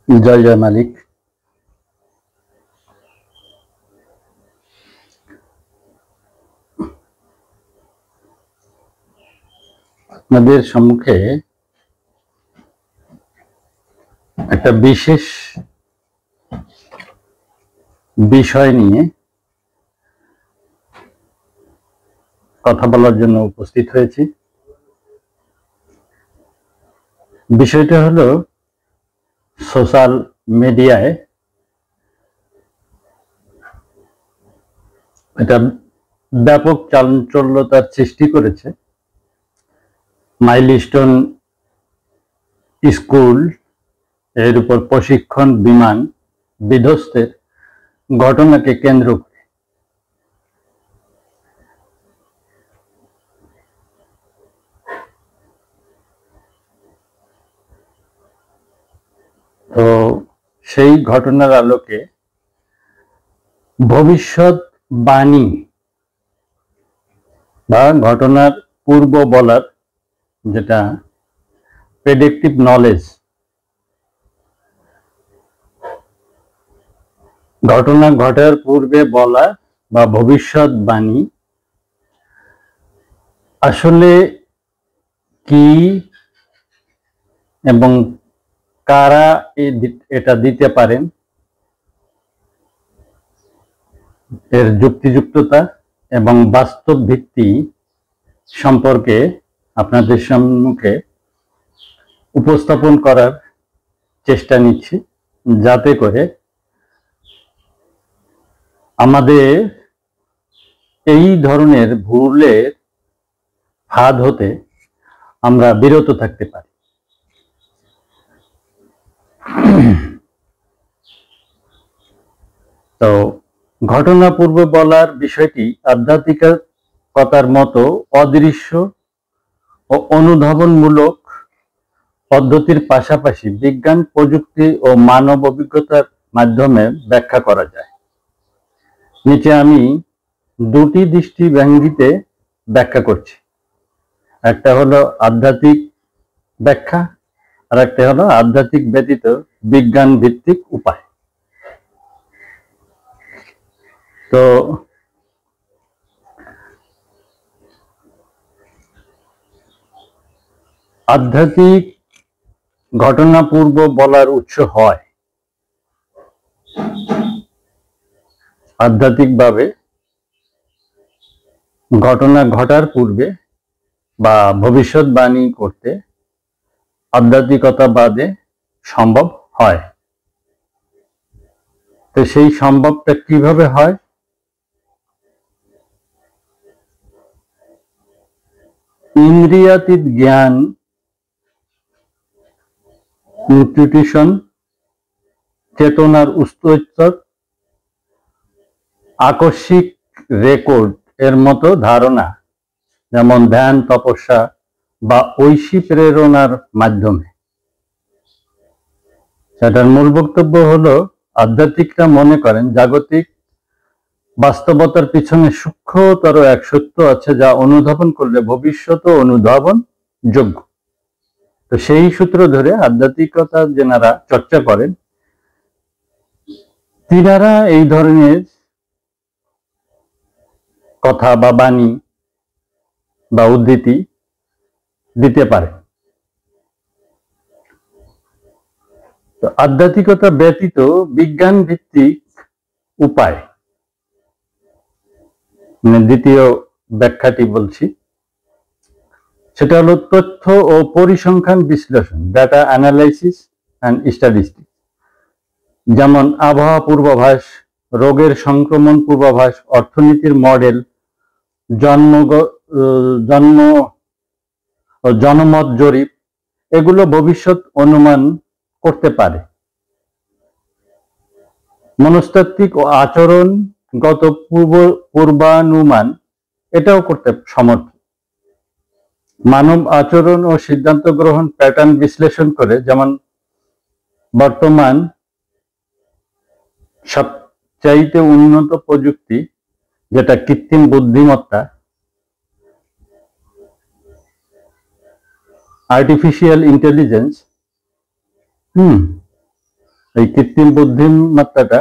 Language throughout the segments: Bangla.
জয় জয় মালিক। আপনাদের সম্মুখে একটা বিশেষ বিষয় নিয়ে কথা বলার জন্য উপস্থিত হয়েছি। বিষয়টা হলো সোশ্যাল মিডিয়ায় এটা ব্যাপক চাঞ্চল্যতার সৃষ্টি করেছে। মাইলস্টোন স্কুল এর উপর প্রশিক্ষণ বিমান বিধ্বস্তের ঘটনাকে কেন্দ্র করে। তো সেই ঘটনার আলোকে ভবিষ্যৎ বাণী বা ঘটনার পূর্ব বলার যেটা প্রেডিক্টিভ নলেজ, ঘটনা ঘটার পূর্বে বলা বা ভবিষ্যৎবাণী আসলে কি এবং কারা এটা দিতে পারেন, এর যুক্তিযুক্ততা এবং বাস্তব ভিত্তি সম্পর্কে আপনাদের সম্মুখে উপস্থাপন করার চেষ্টা নিচ্ছি, যাতে করে আমাদের এই ধরনের ভুলের ফাঁদ হতে আমরা বিরত থাকতে পারি। তো ঘটনা পূর্ব বলার বিষয়টি আধ্যাত্মিকতার মতো অদৃশ্য ও অনুধাবনমূলক পদ্ধতির পাশাপাশি বিজ্ঞান, প্রযুক্তি ও মানব অভিজ্ঞতার মাধ্যমে ব্যাখ্যা করা যায়। নিচে আমি দুটি দৃষ্টিভঙ্গিতে ব্যাখ্যা করছি। একটা হলো আধ্যাত্মিক ব্যাখ্যা, আর একটা হলো আধ্যাত্মিক ব্যতীত বিজ্ঞান ভিত্তিক উপায়। তো আধ্যাত্মিক ঘটনা পূর্ব বলার উৎস হয় আধ্যাত্মিকভাবে ঘটনা ঘটার পূর্বে বা ভবিষ্যৎবাণী করতে আধ্যাত্মিকতা বাদে সম্ভব হয়। তো সেই সম্ভবটা কিভাবে হয়? ইন্দ্রিয়াতীত জ্ঞান, ইনটিউশন, চেতনার উৎস, আকস্মিক রেকর্ড এর মতো ধারণা, যেমন ধ্যান, তপস্যা বা ঐশী প্রেরণার মাধ্যমে। সেটার মূল বক্তব্য হলো, আধ্যাত্মিকরা মনে করেন জাগতিক বাস্তবতার পিছনে সূক্ষ্মতর এক সত্য আছে, যা অনুধাবন করলে ভবিষ্যৎ অনুধাবন যোগ্য। তো সেই সূত্র ধরে আধ্যাত্মিকতা যেনারা চর্চা করেন, তিনারা এই ধরনের কথা বা বাণী বা উদ্ধৃতি দিতে পারে। তো আধ্যাত্মিকতা ব্যতীত বিজ্ঞান ভিত্তিক উপায়, দ্বিতীয় ব্যাখ্যাটি বলছি, সেটা হলো তথ্য ও পরিসংখ্যান বিশ্লেষণ, ডাটা অ্যানালাইসিস অ্যান্ড স্ট্যাটিস্টিক্স। যেমন আবহাওয়া পূর্বাভাস, রোগের সংক্রমণ পূর্বাভাস, অর্থনীতির মডেল, জনমত জরিপ, এগুলো ভবিষ্যৎ অনুমান করতে পারে। মনস্তাত্ত্বিক ও আচরণগত পূর্বানুমান এটাও করতে সমর্থ। মানব আচরণ ও সিদ্ধান্ত গ্রহণ প্যাটার্ন বিশ্লেষণ করে, যেমন বর্তমান সবচাইতে উন্নত প্রযুক্তি যেটা কৃত্রিম বুদ্ধিমত্তা, আর্টিফিশিয়াল ইন্টেলিজেন্স, এই কৃত্রিম বুদ্ধিমত্তাটা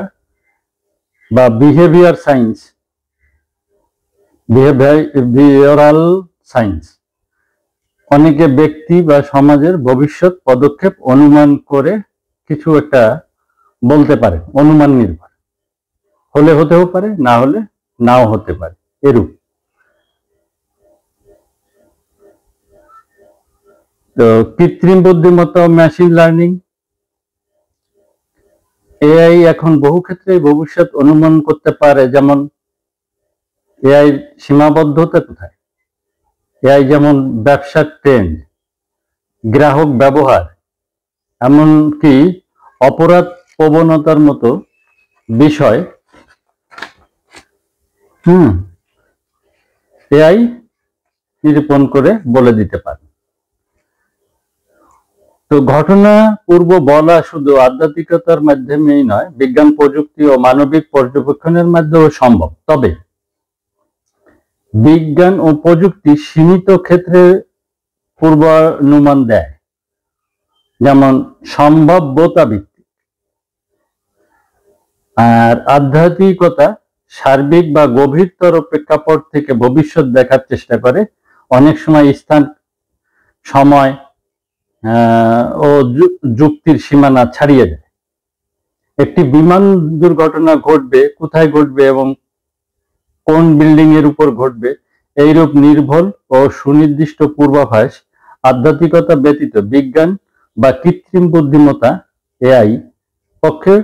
বা বিহেভিয়ারাল সায়েন্স অনেকে ব্যক্তি বা সমাজের ভবিষ্যৎ পদক্ষেপ অনুমান করে কিছু একটা বলতে পারে, অনুমান নির্ভর হলে হতেও পারে, না হলে নাও হতে পারে, এরূপ। তো কৃত্রিম বুদ্ধিমত্তা ও মেশিন লার্নিং, এআই এখন বহু ক্ষেত্রে ভবিষ্যৎ অনুমান করতে পারে। যেমন এআই সীমাবদ্ধতা কোথায়? এআই যেমন ব্যবসার ট্রেন্ড, গ্রাহক ব্যবহার, এমনকি অপরাধ প্রবণতার মতো বিষয় এআই নিরূপণ করে বলে দিতে পারে। তো ঘটনা পূর্ব বলা শুধু আধ্যাত্মিকতার মাধ্যমেই নয়, বিজ্ঞান, প্রযুক্তি ও মানবিক পর্যবেক্ষণের মাধ্যমেও সম্ভব। তবে বিজ্ঞান ও প্রযুক্তি সীমিত ক্ষেত্রে পূর্বানুমান দেয়, যেমন সম্ভাব্যতা ভিত্তিক। আর আধ্যাত্মিকতা সার্বিক বা গভীরতর প্রেক্ষাপট থেকে ভবিষ্যৎ দেখার চেষ্টা করে, অনেক সময় স্থান, সময় ও যুক্তির সীমানা ছাড়িয়ে যায়। একটি বিমান দুর্ঘটনা ঘটবে, কোথায় ঘটবে এবং কোন বিল্ডিং এর উপর ঘটবে, এইরূপ নির্ভুল ও সুনির্দিষ্ট পূর্বাভাস আধ্যাত্মিকতা ব্যতীত বিজ্ঞান বা কৃত্রিম বুদ্ধিমত্তা এআই পক্ষে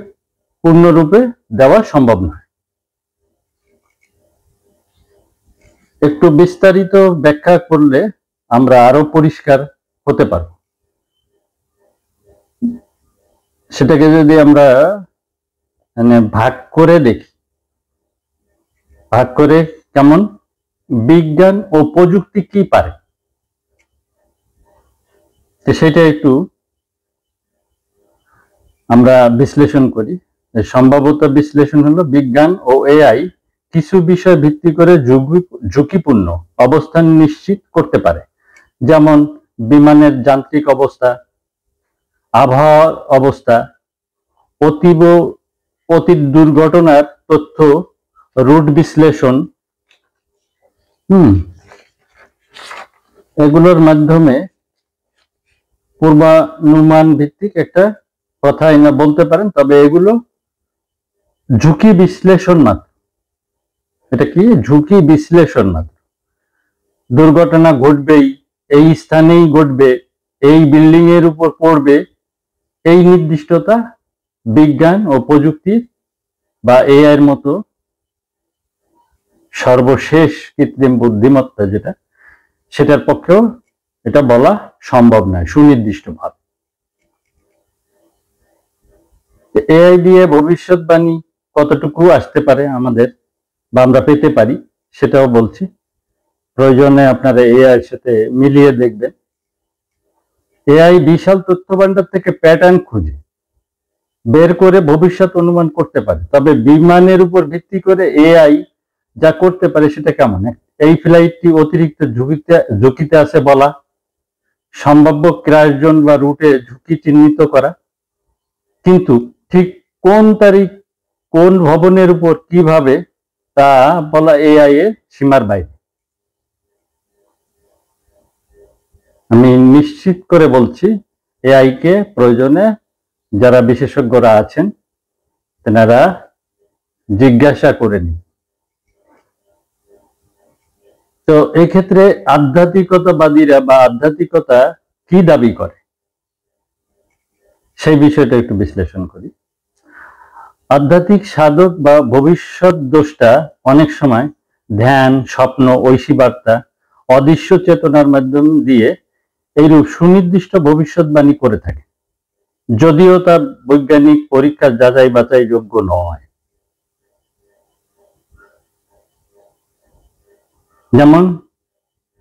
পূর্ণরূপে দেওয়া সম্ভব নয়। একটু বিস্তারিত ব্যাখ্যা করলে আমরা আরো পরিষ্কার হতে পারব। সেটাকে যদি আমরা ভাগ করে দেখি, ভাগ করে কেমন, বিজ্ঞান ও প্রযুক্তি কি পারে সেটা একটু আমরা বিশ্লেষণ করি। সম্ভাব্যতা বিশ্লেষণ হলো বিজ্ঞান ও এআই কিছু বিষয় ভিত্তি করে ঝুঁকিপূর্ণ অবস্থান নিশ্চিত করতে পারে, যেমন বিমানের যান্ত্রিক অবস্থা, আবহাওয়ার অবস্থা, অতীত দুর্ঘটনার তথ্য, রুট বিশ্লেষণ, এগুলোর মাধ্যমে পূর্বানুমান ভিত্তিক একটা কথা না বলতে পারেন। তবে এগুলো ঝুঁকি বিশ্লেষণ মাত্র। এটা কি? ঝুঁকি বিশ্লেষণ মাত্র। দুর্ঘটনা ঘটবেই, এই স্থানেই ঘটবে, এই বিল্ডিং এর উপর পড়বে, এই নির্দিষ্টতা বিজ্ঞান ও প্রযুক্তি বা এআই এর মতো সর্বশেষ কৃত্রিম বুদ্ধিমত্তা যেটা, সেটার পক্ষেও এটা বলা সম্ভব নয় সুনির্দিষ্টভাবে। এআই দিয়ে ভবিষ্যৎবাণী কতটুকু আসতে পারে আমাদের বা আমরা পেতে পারি সেটাও বলছি। প্রয়োজনে আপনারা এআই এর সাথে মিলিয়ে দেখবেন। এআই বিশাল তথ্য ভান্ডার থেকে প্যাটার্ন খুঁজে বের করে ভবিষ্যৎ অনুমান করতে পারে। তবে বিমানের উপর ভিত্তি করে এআই যা করতে পারে সেটা কেমন? এই ফ্লাইটটি অতিরিক্ত ঝুঁকিতে আছে বলা, সম্ভাব্য ক্র্যাশ জোন বা রুটে ঝুঁকি চিহ্নিত করা, কিন্তু ঠিক কোন তারিখ, কোন ভবনের উপর, কিভাবে, তা বলা এআই এর সীমার বাইরে। আমি নিশ্চিত করে বলছি, এআই কে প্রয়োজনে যারা বিশেষজ্ঞরা আছেন তেনারা জিজ্ঞাসা করে নিন। তো এক্ষেত্রে আধ্যাত্মিকতাবাদীরা বা আধ্যাত্মিকতা কি দাবি করে সেই বিষয়টা একটু বিশ্লেষণ করি। আধ্যাত্মিক সাধক বা ভবিষ্যৎ দ্রষ্টা অনেক সময় ধ্যান, স্বপ্ন, ঐশী বার্তা, অদৃশ্য চেতনার মাধ্যম দিয়ে এইরূপ সুনির্দিষ্ট ভবিষ্যৎবাণী করে থাকে, যদিও তা বৈজ্ঞানিক পরীক্ষার যাচাই বাছাই যোগ্য নয়। যেমন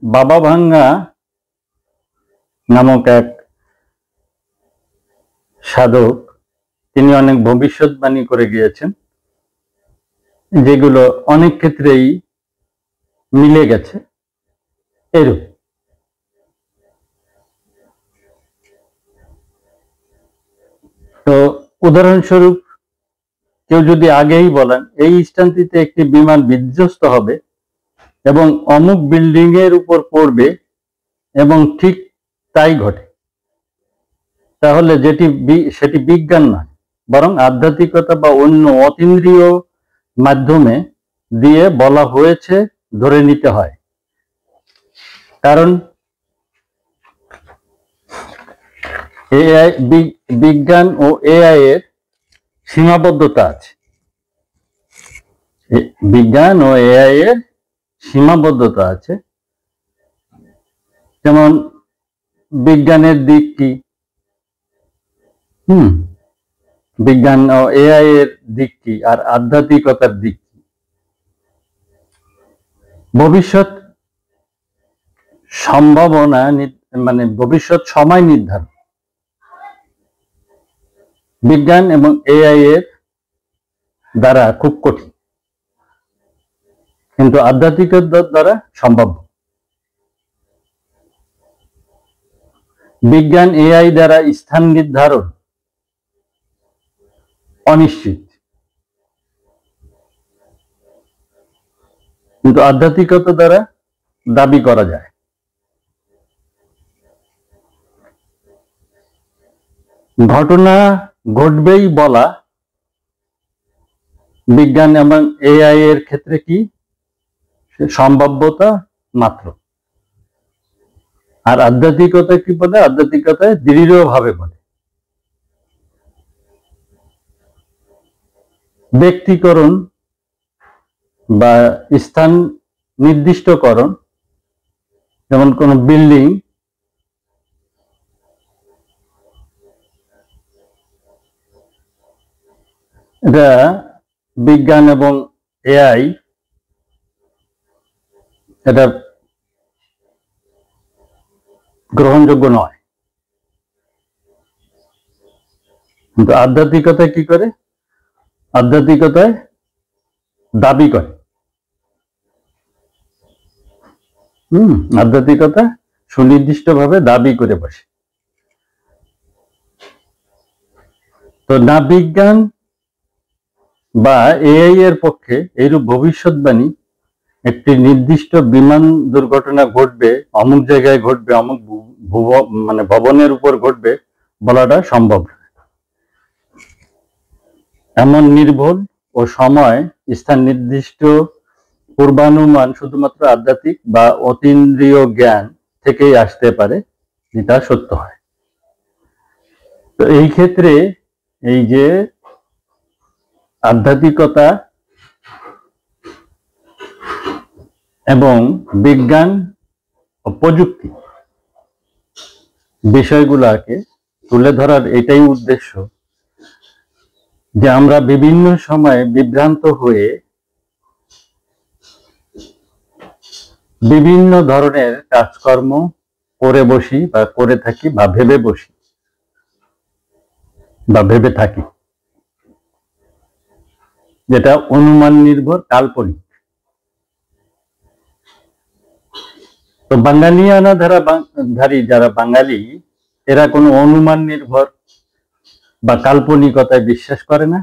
বাবা ভাঙ্গা নামক এক সাধক, তিনি অনেক ভবিষ্যৎবাণী করে গিয়েছেন, যেগুলো অনেক ক্ষেত্রেই মিলে গেছে। এরূপ তো উদাহরণস্বরূপ কেউ যদি আগেই বলেন এই স্থানটিতে একটি বিমান বিধ্বস্ত হবে এবং অমুক বিল্ডিং এর উপর পড়বে এবং ঠিক তাই ঘটে, তাহলে সেটি বিজ্ঞান নয়, বরং আধ্যাত্মিকতা বা অন্য অতীন্দ্রিয় মাধ্যমে দিয়ে বলা হয়েছে ধরে নিতে হয়। কারণ বিজ্ঞান ও এআই এর সীমাবদ্ধতা আছে। বিজ্ঞান ও এআই এর সীমাবদ্ধতা আছে। যেমন বিজ্ঞানের দিক কি, বিজ্ঞান ও এআই এর দিক কি, আর আধ্যাত্মিকতার দিক কি। ভবিষ্যৎ সম্ভাবনা মানে ভবিষ্যৎ সময় নির্ধারণ বিজ্ঞান এবং এআই এর দ্বারা খুব কঠিন, কিন্তু আধ্যাত্মিকতার দ্বারা সম্ভব। বিজ্ঞান এআই দ্বারা স্থান নির্ধারণ অনিশ্চিত, কিন্তু আধ্যাত্মিকতা দ্বারা দাবি করা যায়। ঘটনা ঘটবেই বলা বিজ্ঞান এবং এআই এর ক্ষেত্রে কি সম্ভাব্যতা মাত্র। আর আধ্যাত্মিকতা কি বলে? আধ্যাত্মিকতায় দৃঢ়ভাবে বলে ব্যক্তিকরণ বা স্থান নির্দিষ্টকরণ, যেমন কোন বিল্ডিং এটা বিজ্ঞান এবং এআই এটা গ্রহণযোগ্য নয়, কিন্তু আধ্যাত্মিকতায় কি করে? আধ্যাত্মিকতায় দাবি করে। আধ্যাত্মিকতা সুনির্দিষ্টভাবে দাবি করে বসে। তো না বিজ্ঞান বা এআই এর পক্ষে এইরূপ ভবিষ্যৎবাণী একটি নির্দিষ্ট বিমান দুর্ঘটনা ঘটবে, অমুক জায়গায় ঘটবে, অমুক মানে ভবনের উপর ঘটবে বলাটা সম্ভব। এমন নির্ভুল ও সময় স্থান নির্দিষ্ট পূর্বানুমান শুধুমাত্র আধ্যাত্মিক বা অতীন্দ্রিয় জ্ঞান থেকেই আসতে পারে, যেটা সত্য হয়। তো এই ক্ষেত্রে এই যে আধ্যাত্মিকতা এবং বিজ্ঞান ও প্রযুক্তি বিষয়গুলোকে তুলে ধরার এটাই উদ্দেশ্য যে আমরা বিভিন্ন সময়ে বিভ্রান্ত হয়ে বিভিন্ন ধরনের কাজকর্ম করে বসি বা করে থাকি বা ভেবে বসি বা ভেবে থাকি, যেটা অনুমান নির্ভর কাল্পনিক। তো বাঙালিয়ানা ধারী যারা বাঙালি, এরা কোনো অনুমান নির্ভর বা কাল্পনিকতায় বিশ্বাস করে না।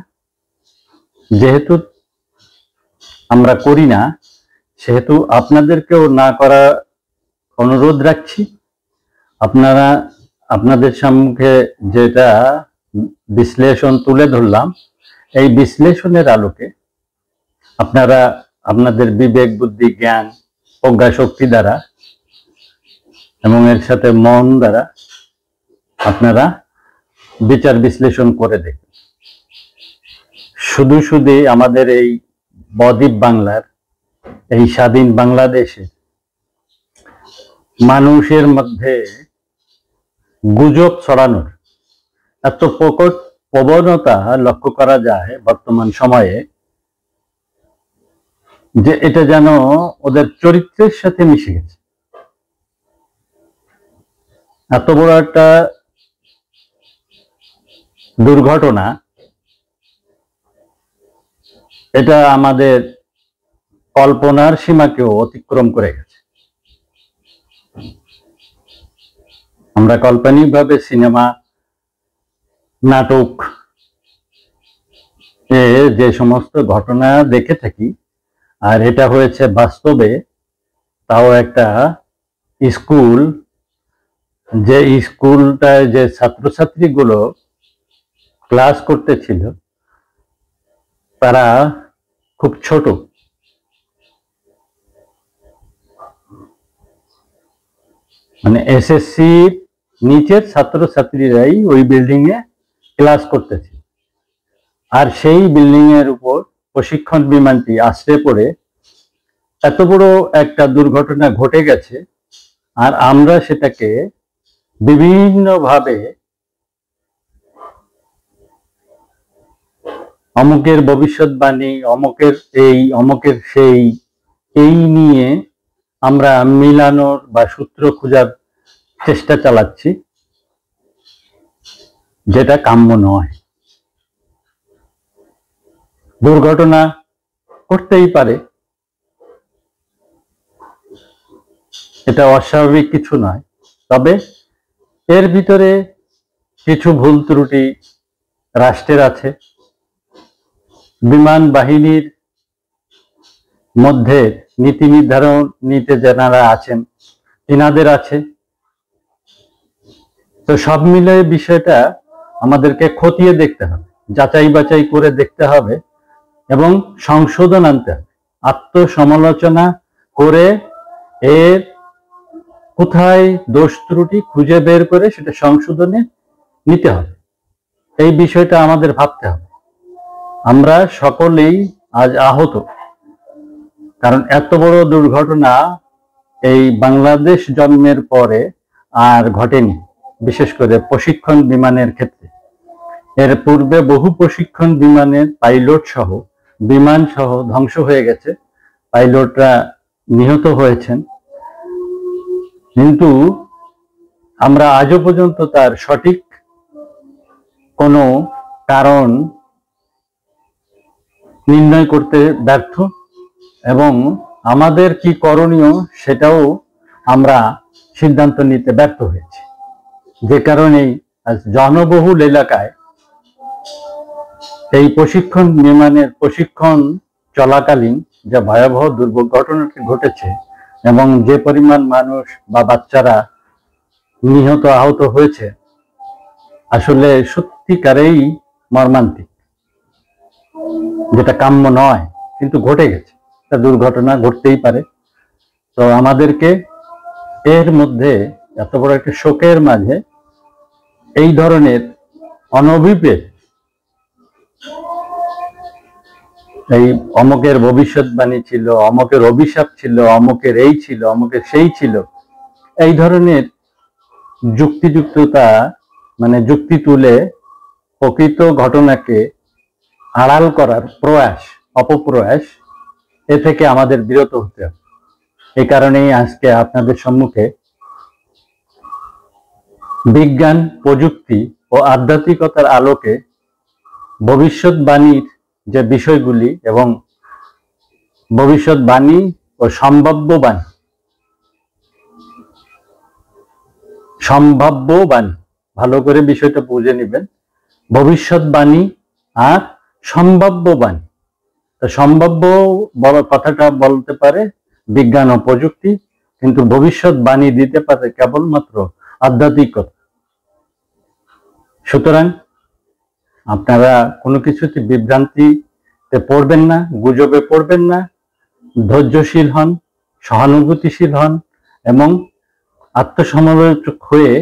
যেহেতু আমরা করি না, সেহেতু আপনাদেরকেও না করা অনুরোধ রাখছি। আপনারা আপনাদের সম্মুখে যেটা বিশ্লেষণ তুলে ধরলাম, এই বিশ্লেষণের আলোকে আপনারা আপনাদের বিবেক, বুদ্ধি, জ্ঞান, প্রজ্ঞা শক্তি দ্বারা এবং এর সাথে মন দ্বারা আপনারা বিচার বিশ্লেষণ করে দেখুন। শুধু শুধু আমাদের এই বদ্বীপ বাংলার, এই স্বাধীন বাংলাদেশে মানুষের মধ্যে গুজব ছড়ানোর এত প্রকট প্রবণতা লক্ষ্য করা যায় বর্তমান সময়ে, যে এটা যেন ওদের চরিত্রের সাথে মিশে গেছে। এত বড় একটা দুর্ঘটনা, এটা আমাদের কল্পনার সীমাকেও অতিক্রম করে গেছে। আমরা কাল্পনিকভাবে সিনেমা, নাটক যে সমস্ত ঘটনা দেখে থাকি, আর এটা হয়েছে বাস্তবে, তাও একটা স্কুল, যে স্কুলটায় যে ছাত্রছাত্রীগুলো ক্লাস করতেছিল তারা খুব ছোট, মানে এসএসসি নিচের ছাত্রছাত্রীরাই ওই বিল্ডিং এ ক্লাস করতেছে। আর সেই বিল্ডিং এর উপর প্রশিক্ষণ বিমানটি আছড়ে পড়ে এত বড় একটা দুর্ঘটনা ঘটে গেছে। আর আমরা সেটাকে বিভিন্নভাবে অমুকের ভবিষ্যৎবাণী, অমুকের এই, অমুকের সেই, এই নিয়ে আমরা মিলানোর বা সূত্র খোঁজার চেষ্টা চালাচ্ছি, যেটা কাম্য নয়। দুর্ঘটনা ঘটতেই পারে, এটা অস্বাভাবিক কিছু নয়, তবে এর ভিতরে কিছু ভুল ত্রুটি রাষ্ট্রের আছে, বিমান বাহিনীর মধ্যে নীতি নির্ধারণ নিতে যারা আছেন তিনাদের আছে। তো সব মিলে বিষয়টা আমাদেরকে খতিয়ে দেখতে হবে, যাচাই বাছাই করে দেখতে হবে এবং সংশোধন আনতে হবে, আত্মসমালোচনা করে এর কোথায় দোষ ত্রুটি খুঁজে বের করে সেটা সংশোধনে নিতে হবে। এই বিষয়টা আমাদের ভাবতে হবে। আমরা সকলেই আজ আহত, কারণ এত বড় দুর্ঘটনা এই বাংলাদেশ জন্মের পরে আর ঘটেনি, বিশেষ করে প্রশিক্ষণ বিমানের ক্ষেত্রে। এর পূর্বে বহু প্রশিক্ষণ বিমানের পাইলট সহ, বিমান সহ ধ্বংস হয়ে গেছে, পাইলটরা নিহত হয়েছেন, কিন্তু আমরা আজও পর্যন্ত তার সঠিক কোনো কারণ নির্ণয় করতে ব্যর্থ, এবং আমাদের কি করণীয় সেটাও আমরা সিদ্ধান্ত নিতে ব্যর্থ হয়েছি। যে কারণেই আজ জনবহুল এলাকায় এই প্রশিক্ষণ বিমানের প্রশিক্ষণ চলাকালীন যে ভয়াবহ দুর্ঘটনাটি ঘটেছে এবং যে পরিমাণ মানুষ বা বাচ্চারা নিহত আহত হয়েছে, আসলে সত্যিকারেই মর্মান্তিক, যেটা কাম্য নয়, কিন্তু ঘটে গেছে। একটা দুর্ঘটনা ঘটতেই পারে। তো আমাদেরকে এর মধ্যে, এত বড় একটা শোকের মাঝে এই ধরনের অনভিপ্রেত এই অমুকের ভবিষ্যৎবাণী ছিল, অমুকের অভিশাপ ছিল, অমুকের এই ছিল, অমুকের সেই ছিল, এই ধরনের যুক্তিযুক্ততা, মানে যুক্তি তুলে প্রকৃত ঘটনাকে আড়াল করার প্রয়াস, অপপ্রয়াস, এ থেকে আমাদের বিরত হতে হবে। এই কারণেই আজকে আপনাদের সম্মুখে বিজ্ঞান, প্রযুক্তি ও আধ্যাত্মিকতার আলোকে ভবিষ্যৎবাণীর যে বিষয়গুলি এবং ভবিষ্যৎবাণী ও সম্ভাব্য বাণী, ভালো করে বিষয়টা বুঝে নেবেন। ভবিষ্যৎবাণী আর সম্ভাব্য বাণী। সম্ভাব্য বড় কথাটা বলতে পারে বিজ্ঞান ও প্রযুক্তি, কিন্তু ভবিষ্যৎবাণী দিতে পারে কেবলমাত্র আধ্যাত্মিকতা। সুতরাং আপনারা কোনো কিছুতে বিভ্রান্তিতে পড়বেন না, গুজবে পড়বেন না, ধৈর্যশীল হন, সহানুভূতিশীল হন এবং আত্মসমালোচক হয়ে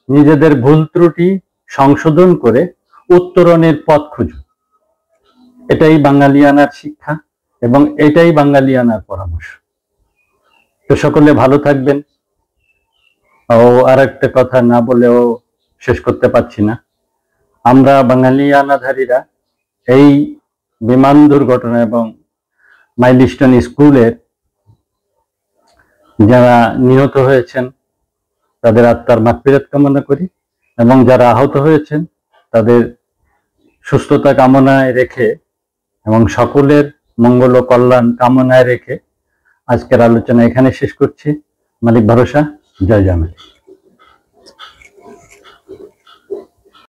নিজেদের ভুল ত্রুটি সংশোধন করে উত্তরণের পথ খুঁজুন। এটাই বাঙালিয়ানার শিক্ষা এবং এটাই বাঙালিয়ানার পরামর্শ। তো সকলে ভালো থাকবেন। ও আর একটা কথা না বলেও শেষ করতে পারছি না, আমরা বাঙালিয়ানাধারীরা এই বিমান দুর্ঘটনা এবং মাইলস্টোন স্কুলের যারা নিহত হয়েছেন তাদের আত্মার মাগফিরাত কামনা করি, এবং যারা আহত হয়েছেন তাদের সুস্থতা কামনায় রেখে এবং সকলের মঙ্গল ও কল্যাণ কামনায় রেখে আজকের আলোচনা এখানে শেষ করছি। মালিক ভরসা। জয় জামিল।